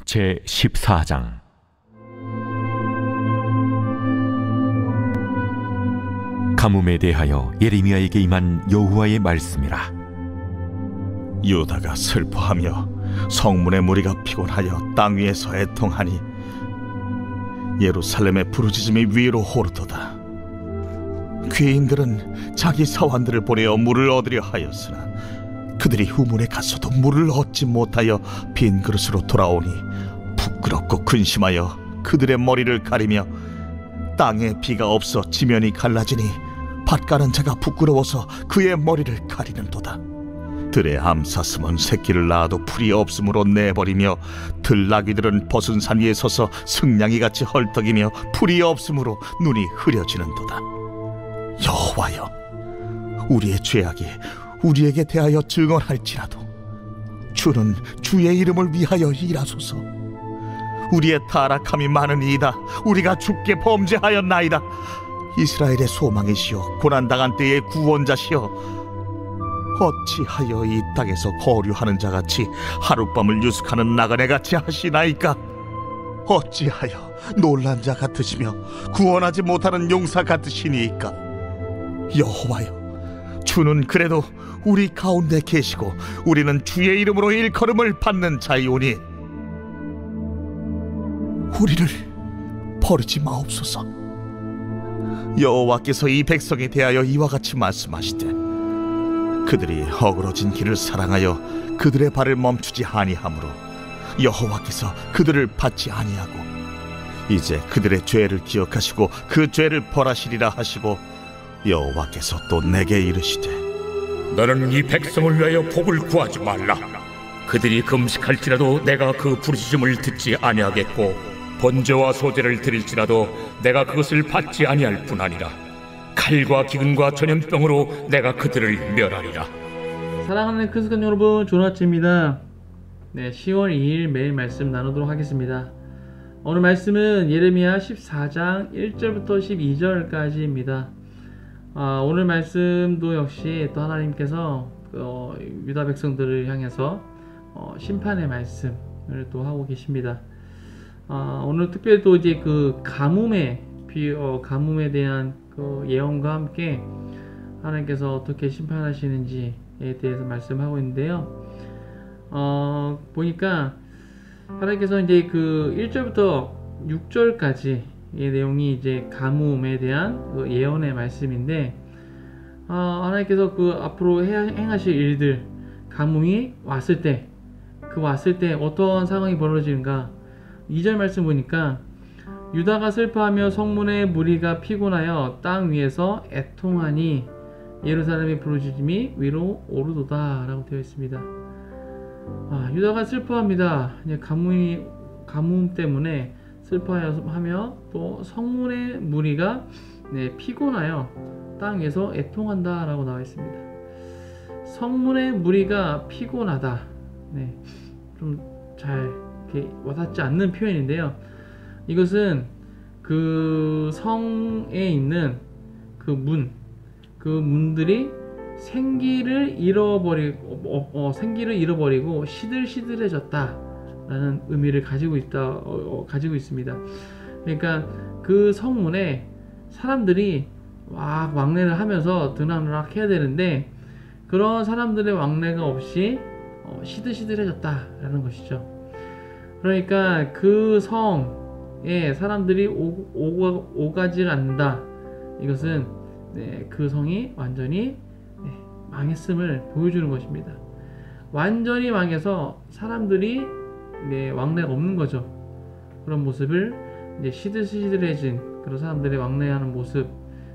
제 14장. 가뭄에 대하여 예레미야에게 임한 여호와의 말씀이라. 유다가 슬퍼하며 성문의 무리가 피곤하여 땅 위에서 애통하니 예루살렘의 부르짖음이 위로 오르도다. 귀인들은 자기 사환들을 보내어 물을 얻으려 하였으나 그들이 후문에 갔어도 물을 얻지 못하여 빈 그릇으로 돌아오니 부끄럽고 근심하여 그들의 머리를 가리며 땅에 비가 없어 지면이 갈라지니 밭가는 자가 부끄러워서 그의 머리를 가리는도다. 들의 암사슴은 새끼를 낳아도 풀이 없으므로 내버리며 들나귀들은 벗은 산 위에 서서 승냥이같이 헐떡이며 풀이 없으므로 눈이 흐려지는도다. 여호와여, 우리의 죄악이 우리에게 대하여 증언할지라도 주는 주의 이름을 위하여 일하소서. 우리의 타락함이 많으니이다. 우리가 주께 범죄하였나이다. 이스라엘의 소망이시여 고난당한 때의 구원자시여, 어찌하여 이 땅에서 거류하는 자같이 하룻밤을 유숙하는 나그네같이 하시나이까? 어찌하여 놀란 자 같으시며 구원하지 못하는 용사 같으시니이까? 여호와여, 주는 그래도 우리 가운데 계시고 우리는 주의 이름으로 일컬음을 받는 자이오니 우리를 버리지 마옵소서. 여호와께서 이 백성에 대하여 이와 같이 말씀하시되 그들이 허그러진 길을 사랑하여 그들의 발을 멈추지 아니하므로 여호와께서 그들을 받지 아니하고 이제 그들의 죄를 기억하시고 그 죄를 벌하시리라 하시고 여호와께서 또 내게 이르시되 너는 이 백성을 위하여 복을 구하지 말라. 그들이 금식할지라도 내가 그 부르짖음을 듣지 아니하겠고 번제와 소제를 드릴지라도 내가 그것을 받지 아니할 뿐 아니라 칼과 기근과 전염병으로 내가 그들을 멸하리라. 사랑하는 크리스찬 여러분, 좋은 아침입니다. 10월 2일 매일 말씀 나누도록 하겠습니다. 오늘 말씀은 예레미야 14장 1절부터 12절까지입니다. 오늘 말씀도 역시 또 하나님께서 유다 백성들을 향해서 심판의 말씀을 또 하고 계십니다. 오늘 특별히 또 이제 그 가뭄에 대한 그 예언과 함께 하나님께서 어떻게 심판하시는지에 대해서 말씀하고 있는데요. 보니까 하나님께서 이제 그 1절부터 6절까지의 내용이 이제 가뭄에 대한 그 예언의 말씀인데, 하나님께서 그 앞으로 행하실 일들, 가뭄이 왔을 때 어떠한 상황이 벌어지는가. 2절 말씀 보니까 유다가 슬퍼하며 성문의 무리가 피곤하여 땅 위에서 애통하니 예루살렘의 부르짖음이 위로 오르도다 라고 되어 있습니다. 유다가 슬퍼합니다. 가뭄 때문에 슬퍼하며 또 성문의 무리가 피곤하여 땅 위에서 애통한다 라고 나와 있습니다. 성문의 무리가 피곤하다. 좀 잘 와닿지 않는 표현인데요. 이것은 그 성에 있는 그 문들이 생기를 잃어버리고 시들시들해졌다라는 의미를 가지고 있습니다. 그러니까 그 성문에 사람들이 막 왕래를 하면서 드나드락 해야 되는데 그런 사람들의 왕래가 없이 시들시들해졌다라는 것이죠. 그러니까 그 성에 사람들이 오가지 않는다. 이것은 그 성이 완전히 망했음을 보여주는 것입니다. 완전히 망해서 사람들이 왕래가 없는 거죠. 그런 모습을 시들시들해진 그런 사람들의 왕래하는 모습,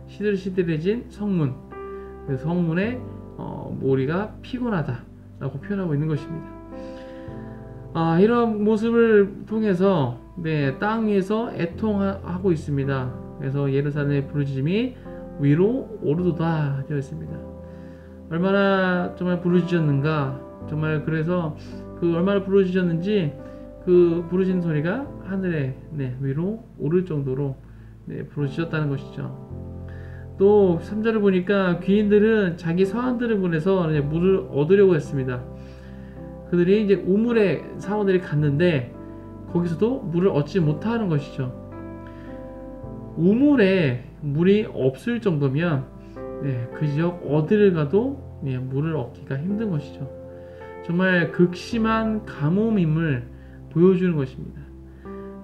시들시들해진 성문, 그 성문에 모리가 피곤하다라고 표현하고 있는 것입니다. 이런 모습을 통해서 땅 위에서 애통하고 있습니다. 그래서 예루살렘의 부르짖음이 위로 오르도다 되어 있습니다. 얼마나 정말 부르짖었는가, 정말 그래서 그 얼마나 부르짖었는지 그 부르짖는 소리가 하늘에 위로 오를 정도로 부르짖었다는 것이죠. 또 3절을 보니까 귀인들은 자기 서한들을 보내서 이제 물을 얻으려고 했습니다. 그들이 이제 우물에 사원들이 갔는데 거기서도 물을 얻지 못하는 것이죠. 우물에 물이 없을 정도면 그 지역 어디를 가도 물을 얻기가 힘든 것이죠. 정말 극심한 가뭄임을 보여주는 것입니다.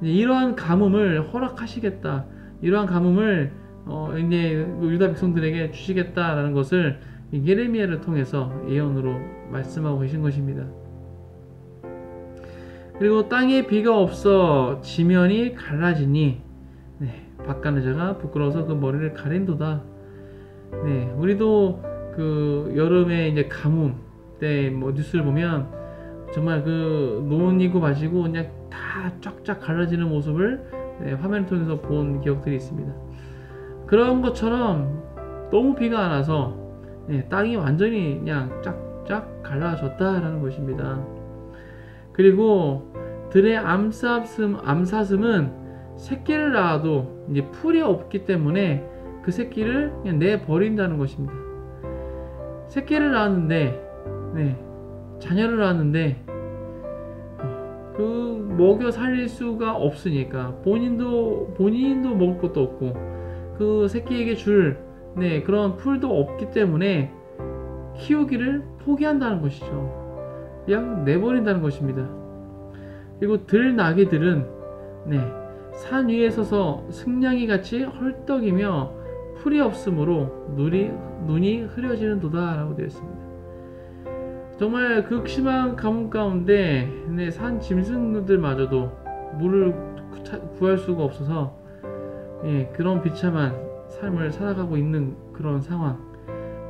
이러한 가뭄을 허락하시겠다, 이러한 가뭄을 이제 유다 백성들에게 주시겠다라는 것을 예레미야를 통해서 예언으로 말씀하고 계신 것입니다. 그리고 땅에 비가 없어 지면이 갈라지니 밭 가는 자가 부끄러워서 그 머리를 가린도다. 우리도 그 여름에 이제 가뭄 때 뭐 뉴스를 보면 정말 그 논이고 마시고 그냥 다 쫙쫙 갈라지는 모습을 화면을 통해서 본 기억들이 있습니다. 그런 것처럼 너무 비가 안 와서 땅이 완전히 그냥 쫙쫙 갈라졌다라는 것입니다. 그리고 들의 암사슴은 새끼를 낳아도 이제 풀이 없기 때문에 그 새끼를 그냥 내버린다는 것입니다. 새끼를 낳았는데, 자녀를 낳았는데, 그 먹여 살릴 수가 없으니까 본인도 먹을 것도 없고 그 새끼에게 줄 그런 풀도 없기 때문에 키우기를 포기한다는 것이죠. 그냥 내버린다는 것입니다. 그리고 들나귀들은 산 위에 서서 승냥이 같이 헐떡이며 풀이 없으므로 눈이 흐려지는 도다 라고 되어 있습니다. 정말 극심한 가뭄 가운데 산 짐승들마저도 물을 구할 수가 없어서 그런 비참한 삶을 살아가고 있는 그런 상황,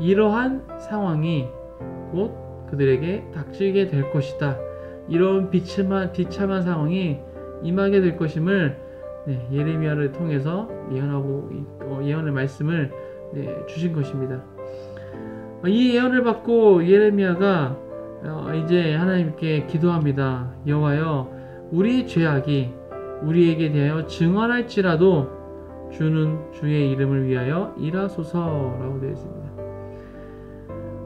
이러한 상황이 곧 그들에게 닥치게 될 것이다. 이런 비참한 상황이 임하게 될 것임을 예레미야를 통해서 예언의 말씀을 주신 것입니다. 이 예언을 받고 예레미야가 이제 하나님께 기도합니다. 여호와여, 우리 죄악이 우리에게 대하여 증언할지라도 주는 주의 이름을 위하여 일하소서라고 되어 있습니다.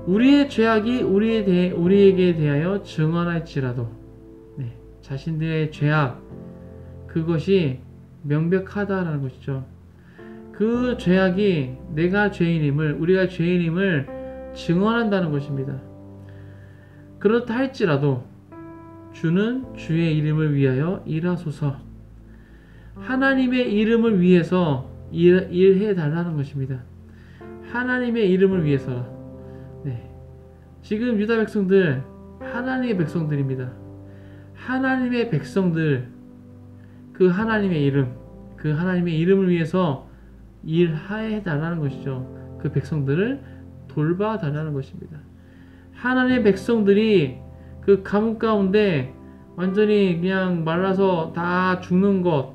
우리의 죄악이 우리에게 대하여 증언할지라도 자신들의 죄악, 그것이 명백하다라는 것이죠. 그 죄악이 우리가 죄인임을 증언한다는 것입니다. 그렇다 할지라도 주는 주의 이름을 위하여 일하소서. 하나님의 이름을 위해서 일해 달라는 것입니다. 하나님의 이름을 위해서. 지금 유다 백성들 하나님의 백성들입니다. 하나님의 백성들, 그 하나님의 이름을 위해서 일해 달라는 것이죠. 그 백성들을 돌봐 달라는 것입니다. 하나님의 백성들이 그 가뭄 가운데 완전히 그냥 말라서 다 죽는 것,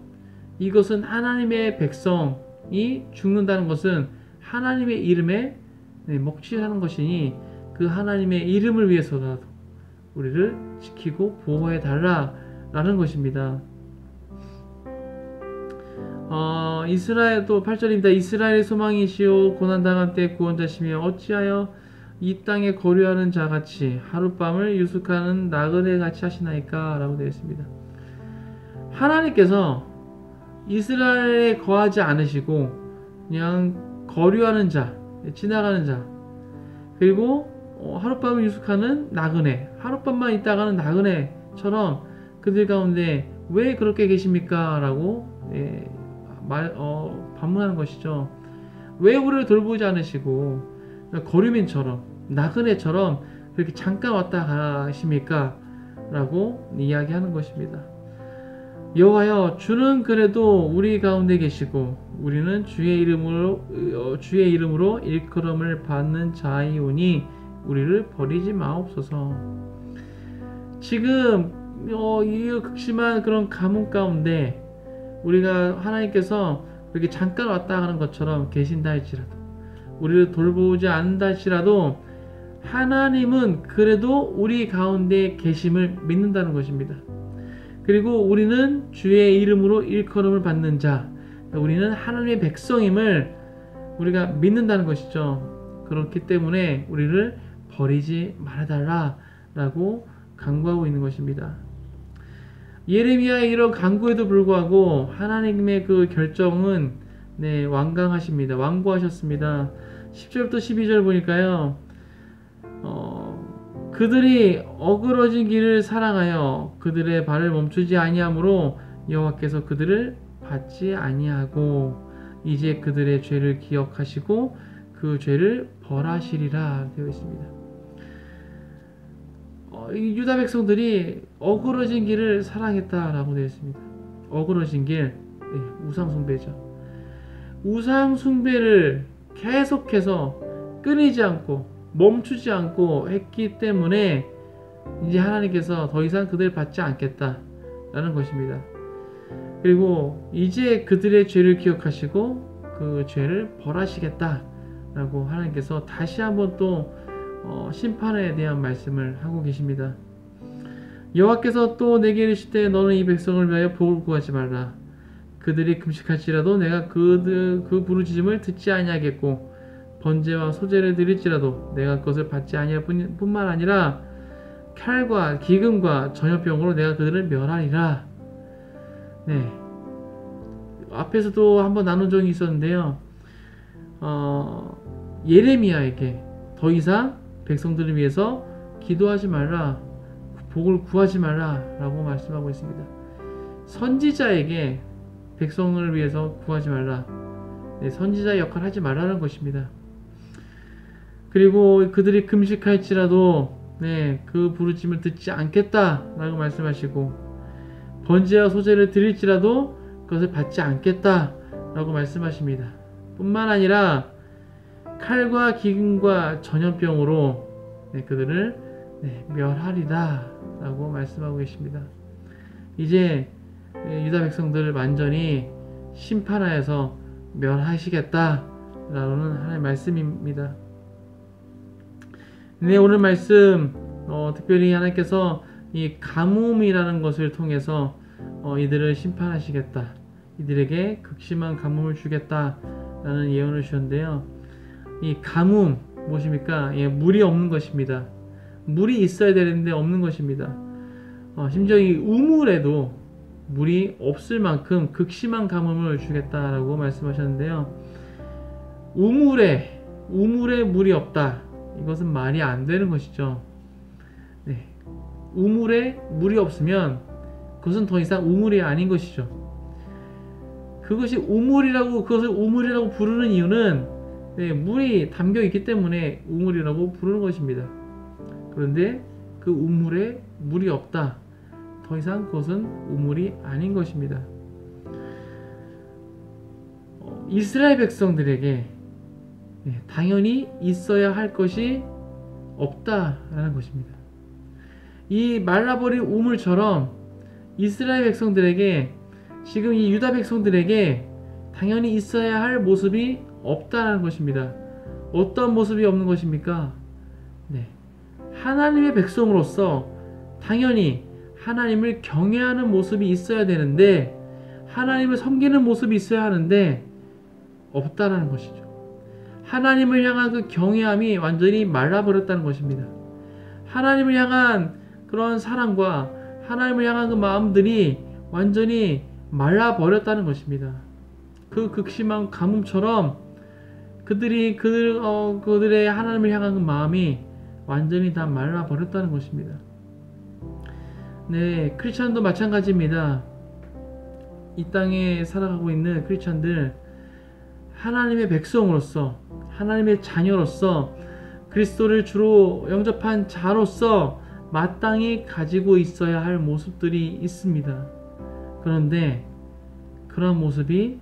이것은 하나님의 백성이 죽는다는 것은 하나님의 이름에 먹칠하는 것이니 그 하나님의 이름을 위해서라도 우리를 지키고 보호해 달라라는 것입니다. 이스라엘 또 8절입니다. 이스라엘의 소망이시오 고난당한 때 구원자시며 어찌하여 이 땅에 거류하는 자같이 하룻밤을 유숙하는 나그네 같이 하시나이까 라고 되어 있습니다. 하나님께서 이스라엘에 거하지 않으시고 그냥 거류하는 자, 지나가는 자, 그리고 하룻밤을 유숙하는 나그네, 하룻밤만 있다가는 나그네처럼 그들 가운데 왜 그렇게 계십니까? 라고 반문하는 것이죠. 왜 우리를 돌보지 않으시고 거류민처럼 나그네처럼 그렇게 잠깐 왔다 가십니까? 라고 이야기하는 것입니다. 여호와여, 주는 그래도 우리 가운데 계시고 우리는 주의 이름으로 일컬음을 받는 자이오니 우리를 버리지 마옵소서. 지금 이 극심한 그런 가뭄 가운데 우리가 하나님께서 이렇게 잠깐 왔다 가는 것처럼 계신다 할지라도, 우리를 돌보지 않는다 할지라도 하나님은 그래도 우리 가운데 계심을 믿는다는 것입니다. 그리고 우리는 주의 이름으로 일컬음을 받는 자, 우리는 하나님의 백성임을 우리가 믿는다는 것이죠. 그렇기 때문에 우리를 버리지 말아달라 라고 간구하고 있는 것입니다. 예레미야의 이런 간구에도 불구하고 하나님의 그 결정은 완강하십니다. 완고하셨습니다. 10절부터 12절 보니까요. 그들이 어그러진 길을 사랑하여 그들의 발을 멈추지 아니하므로 여호와께서 그들을 받지 아니하고 이제 그들의 죄를 기억하시고 그 죄를 벌하시리라 되어 있습니다. 이 유다 백성들이 어그러진 길을 사랑했다라고 되어 있습니다. 어그러진 길, 우상 숭배죠. 우상 숭배를 계속해서 끊이지 않고 멈추지 않고 했기 때문에 이제 하나님께서 더 이상 그들을 받지 않겠다라는 것입니다. 그리고 이제 그들의 죄를 기억하시고 그 죄를 벌하시겠다라고 하나님께서 다시 한번 또 심판에 대한 말씀을 하고 계십니다. 여호와께서 또 내게 이르시되 너는 이 백성을 위하여 복을 구하지 말라. 그들이 금식할지라도 내가 그 부르짖음을 듣지 아니하겠고 번제와 소제를 드릴지라도 내가 그것을 받지 아니할 뿐만 아니라 칼과 기근과 전염병으로 내가 그들을 멸하리라. 앞에서도 한번 나눈 적이 있었는데요. 예레미야에게 더 이상 백성들을 위해서 기도하지 말라, 복을 구하지 말라 라고 말씀하고 있습니다. 선지자에게 백성을 위해서 구하지 말라, 선지자의 역할을 하지 말라는 것입니다. 그리고 그들이 금식할지라도 그 부르짖음을 듣지 않겠다라고 말씀하시고 번제와 소제를 드릴지라도 그것을 받지 않겠다라고 말씀하십니다. 뿐만 아니라 칼과 기근과 전염병으로 그들을 멸하리라 라고 말씀하고 계십니다. 이제 유다 백성들을 완전히 심판하여서 멸하시겠다라는 하나님의 말씀입니다. 오늘 말씀 특별히 하나님께서 이 가뭄이라는 것을 통해서 이들을 심판하시겠다, 이들에게 극심한 가뭄을 주겠다라는 예언을 주셨는데요. 이 가뭄 무엇입니까? 물이 없는 것입니다. 물이 있어야 되는데 없는 것입니다. 심지어 이 우물에도 물이 없을 만큼 극심한 가뭄을 주겠다라고 말씀하셨는데요. 우물에 물이 없다, 이것은 말이 안 되는 것이죠. 우물에 물이 없으면 그것은 더 이상 우물이 아닌 것이죠. 그것을 우물이라고 부르는 이유는 물이 담겨 있기 때문에 우물이라고 부르는 것입니다. 그런데 그 우물에 물이 없다, 더 이상 그것은 우물이 아닌 것입니다. 이스라엘 백성들에게 당연히 있어야 할 것이 없다라는 것입니다. 이 말라버린 우물처럼 이스라엘 백성들에게, 지금 이 유다 백성들에게 당연히 있어야 할 모습이 없다라는 것입니다. 어떤 모습이 없는 것입니까? 하나님의 백성으로서 당연히 하나님을 경외하는 모습이 있어야 되는데, 하나님을 섬기는 모습이 있어야 하는데 없다라는 것이죠. 하나님을 향한 그 경외함이 완전히 말라버렸다는 것입니다. 하나님을 향한 그런 사랑과 하나님을 향한 그 마음들이 완전히 말라버렸다는 것입니다. 그 극심한 가뭄처럼 그들의 하나님을 향한 그 마음이 완전히 다 말라버렸다는 것입니다. 크리스찬도 마찬가지입니다. 이 땅에 살아가고 있는 크리스찬들, 하나님의 백성으로서, 하나님의 자녀로서, 그리스도를 주로 영접한 자로서 마땅히 가지고 있어야 할 모습들이 있습니다. 그런데 그런 모습이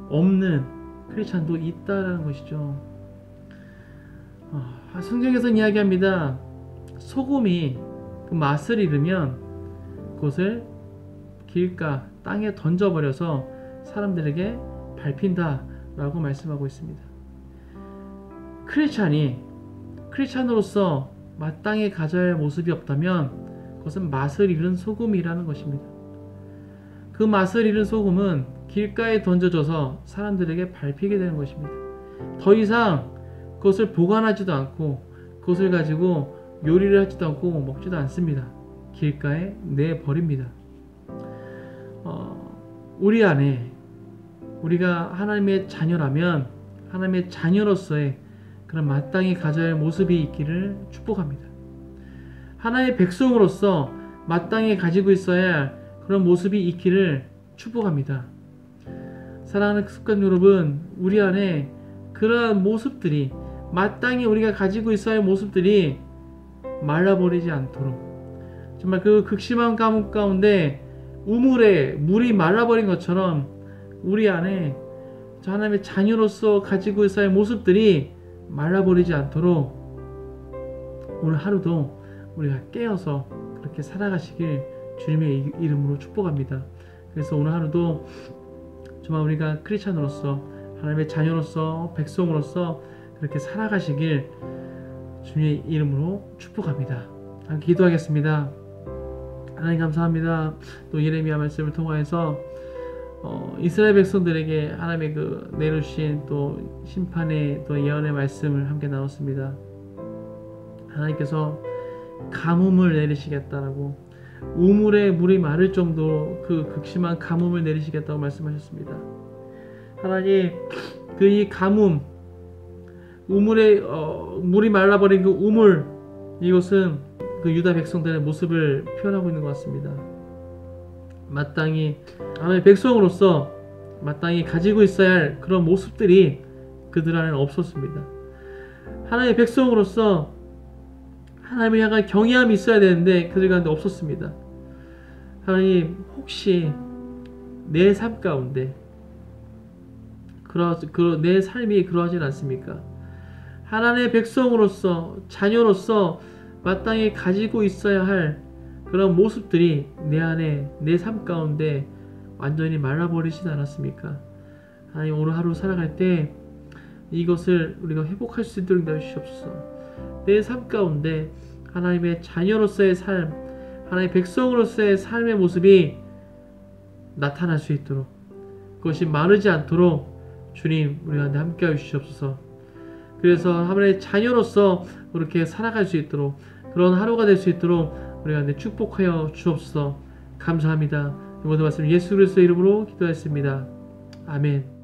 없는 크리스찬도 있다라는 것이죠. 성경에서는 이야기합니다. 소금이 그 맛을 잃으면 그것을 길가 땅에 던져버려서 사람들에게 밟힌다 라고 말씀하고 있습니다. 크리스찬으로서 마땅히 가져야 할 모습이 없다면 그것은 맛을 잃은 소금이라는 것입니다. 그 맛을 잃은 소금은 길가에 던져져서 사람들에게 밟히게 되는 것입니다. 더 이상 그것을 보관하지도 않고 그것을 가지고 요리를 하지도 않고 먹지도 않습니다. 길가에 내버립니다. 우리 안에 우리가 하나님의 자녀라면 하나님의 자녀로서의 그런 마땅히 가져야 할 모습이 있기를 축복합니다. 하나님의 백성으로서 마땅히 가지고 있어야 할 그런 모습이 있기를 축복합니다. 사랑하는 습관 여러분, 우리 안에 그러한 모습들이 마땅히 우리가 가지고 있어야 할 모습들이 말라버리지 않도록, 정말 그 극심한 가뭄 가운데 우물에 물이 말라버린 것처럼 우리 안에 저 하나님의 자녀로서 가지고 있어야 할 모습들이 말라버리지 않도록 오늘 하루도 우리가 깨어서 그렇게 살아가시길 주님의 이름으로 축복합니다. 그래서 오늘 하루도 정말 우리가 크리스찬으로서 하나님의 자녀로서 백성으로서 그렇게 살아가시길 주님의 이름으로 축복합니다. 기도하겠습니다. 하나님 감사합니다. 또 예레미야 말씀을 통하여서 이스라엘 백성들에게 하나님의 그 내려주신 또 심판의 또 예언의 말씀을 함께 나눴습니다. 하나님께서 가뭄을 내리시겠다라고, 우물에 물이 마를 정도로 그 극심한 가뭄을 내리시겠다고 말씀하셨습니다. 하나님, 그 이 가뭄, 우물에 물이 말라버린 그 우물, 이것은 그 유다 백성들의 모습을 표현하고 있는 것 같습니다. 마땅히 하나님의 백성으로서 마땅히 가지고 있어야 할 그런 모습들이 그들 안에는 없었습니다. 하나님의 백성으로서 하나님을 향한 경외함이 있어야 되는데 그들 가운데 없었습니다. 하나님, 혹시 내 삶 가운데 내 삶이 그러하진 않습니까? 하나님의 백성으로서, 자녀로서 마땅히 가지고 있어야 할 그런 모습들이 내 안에, 내 삶 가운데 완전히 말라버리진 않았습니까? 하나님, 오늘 하루 살아갈 때 이것을 우리가 회복할 수 있도록 도와주시옵소서. 내 삶 가운데 하나님의 자녀로서의 삶, 하나님의 백성으로서의 삶의 모습이 나타날 수 있도록, 그것이 마르지 않도록 주님, 우리 가운데 함께 해주시옵소서. 그래서 하나님의 자녀로서 그렇게 살아갈 수 있도록, 그런 하루가 될 수 있도록 우리 가운데 축복하여 주옵소서. 감사합니다. 이 모든 말씀 예수 그리스도의 이름으로 기도했습니다. 아멘.